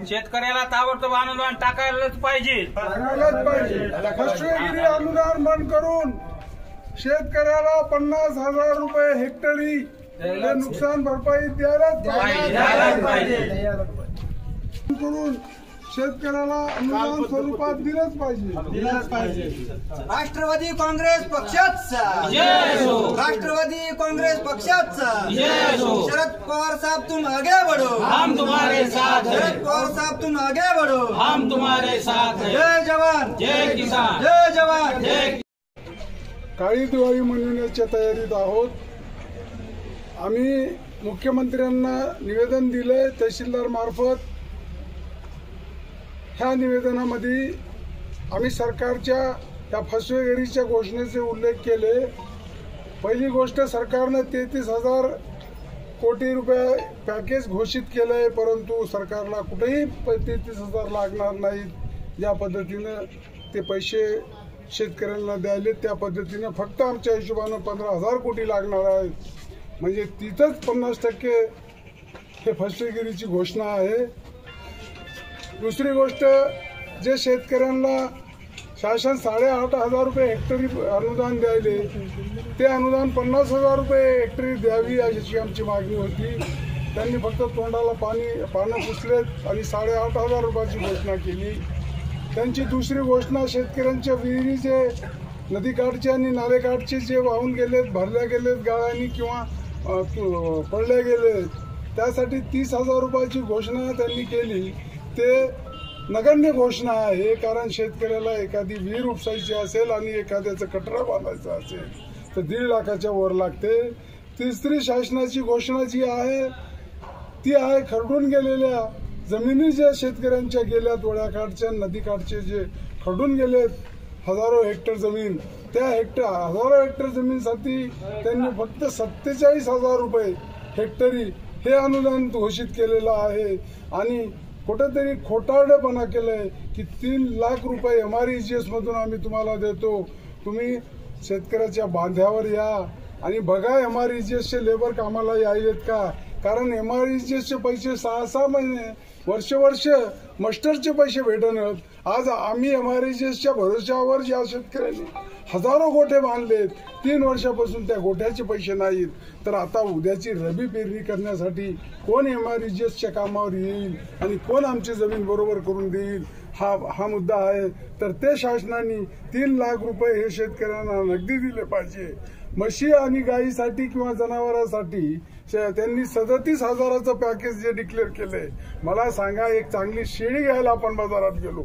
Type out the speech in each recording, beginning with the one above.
शेतकऱ्याला ताबडतोब अनुदान टाकायलाच पाहिजे। फसवेगिरी अनुदान बंद करून शेतकऱ्याला 50,000 रुपये हेक्टरी नुकसान भरपाई द्यायलाच पाहिजे। करून शेतकऱ्याला अनुदान स्वरूपात दिलंच पाहिजे। राष्ट्रवादी काँग्रेस पक्षाचा राष्ट्रवादी काँग्रेस पक्षाचा शरद पवार साहब तुम आगे बढ़ो, हम तुम्हारे साथ हैं। शरद पवार साहब तुम आगे बढ़ो, हम तुम्हारे साथ हैं। जय जवान जय किसान, जय जवान जय। काळी दिवाळी मनविण्याच्या तयारीत आहोत। आम्ही मुख्यमंत्र्यांना निवेदन दिले तहसीलदार मार्फत। ह्या निवेदनामध्ये आम्ही सरकारच्या या फसवेगिरीच्या घोषणेचे उल्लेख केले। पहिली गोष्ट, सरकारने 33,000 कोटी रुपये पॅकेज घोषित केलंय, परंतु सरकारला कुठेही 33,000 लागणार नाहीत। ज्या पद्धतीने ते पैसे शेतकऱ्यांना द्यायले त्या पद्धतीने फक्त आमच्या हिशोबाने 15,000 कोटी लागणार आहेत। म्हणजे तिथंच 50% हे फसवेगिरीची घोषणा आहे। दुसरी गोष्ट, जे शेतकऱ्यांना शासन 8,500 रुपये हेक्टरी अनुदान द्यायले ते अनुदान 50,000 रुपये हेक्टरी द्यावी अशी आमची मागणी होती। त्यांनी फक्त तोंडाला पानं पुसलेत आणि 8,500 रुपयाची घोषणा केली। त्यांची दुसरी घोषणा, शेतकऱ्यांच्या विहिरीचे नदीकाठचे आणि नालेकाठचे जे वाहून गेलेत, भरल्या गेलेत गाळांनी किंवा पडल्या गेलेत, त्यासाठी 30,000 रुपयाची घोषणा त्यांनी केली। ते नगण्य घोषणा आहे, कारण शेतकऱ्याला एखादी विहीर उपसायची असेल आणि एखाद्याचं कटरा बांधायचं असेल तर 1.5 लाखाच्या वर लागते। तिसरी शासनाची घोषणा जी आहे ती आहे खरडून गेलेल्या जमिनी, ज्या शेतकऱ्यांच्या गेल्या तोड्याकाठच्या नदीकाठचे जे खरडून गेलेत हजारो हेक्टर जमीन, त्या हजारो हेक्टर जमीनसाठी त्यांनी फक्त 47,000 रुपये हेक्टरी हे अनुदान घोषित केलेलं आहे। आणि कुठेतरी खोटारडेपणा केलंय की 3 लाख रुपये MREGS मधून आम्ही तुम्हाला देतो, तुम्ही शेतकऱ्याच्या बांध्यावर या आणि बघा MREGS चे लेबर कामाला यायलेत का। कारण MREGS चे पैसे 6-6 महिने वर्ष मस्टरचे पैसे भेटणार। आज आम्ही MREGS च्या भरोश्यावर ज्या शेतकऱ्यांनी हजारो गोठे बांधलेत, 3 वर्षापासून त्या गोठ्याचे पैसे नाहीत, तर आता उद्याची रबी पेरणी करण्यासाठी कोण MREGS च्या कामावर येईल आणि कोण आमची जमीन बरोबर करून देईल, हा मुद्दा आहे। तर ते शासनाने 3 लाख रुपये हे शेतकऱ्यांना नगदी दिले पाहिजे। म्हशी आणि गायीसाठी किंवा जनावरांसाठी त्यांनी 37,000चं पॅकेज जे डिक्लेअर केलंय, मला सांगा, एक चांगली शेळी घ्यायला आपण बाजारात गेलो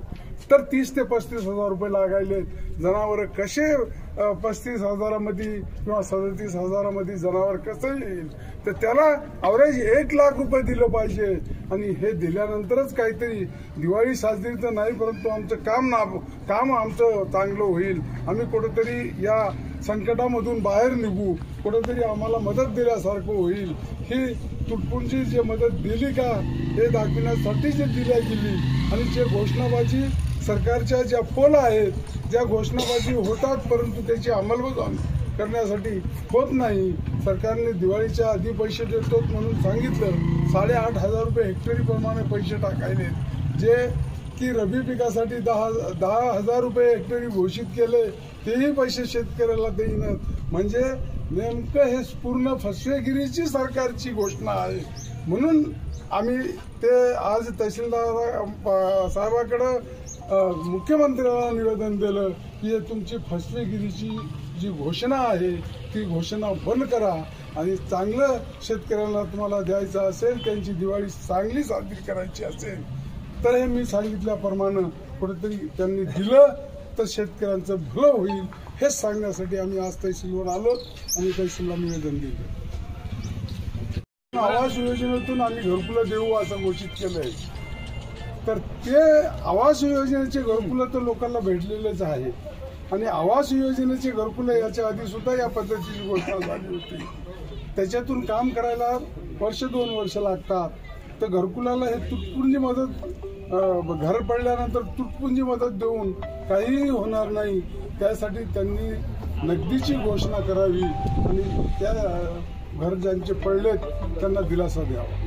तर 30 ते 35,000 रुपये लागायले। जनावर कसे 35,000 मध्ये किंवा 37,000 मध्ये जनावर कसं येईल, तर त्याला अवरेज 1 लाख रुपये दिलं पाहिजे। आणि हे दिल्यानंतरच काहीतरी दिवाळी साजरी तर नाही, परंतु आमचं काम आमचं चांगलं होईल। आम्ही कुठेतरी या संकटामधून बाहेर निघू, कुठेतरी आम्हाला मदत दिल्यासारखं होईल। ही तुटपुंजी जे मदत दिली का हे दाखविण्यासाठी जे दिल्या गेली आणि जे घोषणाबाजी सरकारच्या ज्या पोल आहेत, ज्या घोषणाबाजी होतात परंतु त्याची अंमलबजावणी करण्यासाठी होत नाही। सरकारने दिवाळीच्या आधी पैसे देतो म्हणून सांगितलं, 8,500 रुपये हेक्टरी प्रमाणे पैसे टाकायले, जे की रबी पिकासाठी 10,000 रुपये हेक्टरी घोषित केले, तेही पैसे शेतकऱ्याला देईनात। म्हणजे नेमकं हे पूर्ण फसवेगिरीची सरकारची घोषणा आहे। म्हणून आम्ही ते आज तहसीलदार साहेबांकडे मुख्यमंत्र्यांना निवेदन दिलं की तुमची फसवेगिरीची जी घोषणा आहे ती घोषणा बंद करा आणि चांगलं शेतकऱ्यांना तुम्हाला द्यायचं असेल, त्यांची दिवाळी चांगली साजरी करायची असेल तर हे मी सांगितल्याप्रमाणे कुठेतरी त्यांनी दिलं तर शेतकऱ्यांचं भलं होईल, हेच सांगण्यासाठी आम्ही आज तहसीलवर आलो आणि तहसीलला निवेदन दिलं। आवास योजनेतून आम्ही घरकुलं देऊ असं घोषित केलंय, तर ते आवास योजनेचे घरकुलं तर लोकांना भेटलेलेच आहे आणि आवास योजनेचे घरकुलं याच्या आधी सुद्धा या पद्धतीची घोषणा झाली होती। त्याच्यातून काम करायला 1-2 वर्ष लागतात, तर घरकुलाला हे तुटपुंजी मदत, घर पडल्यानंतर तुटपुंजी मदत देऊन काहीही होणार नाही। त्यासाठी त्यांनी नगदीची घोषणा करावी आणि त्या घर ज्यांचे पडलेत त्यांना दिलासा द्यावा।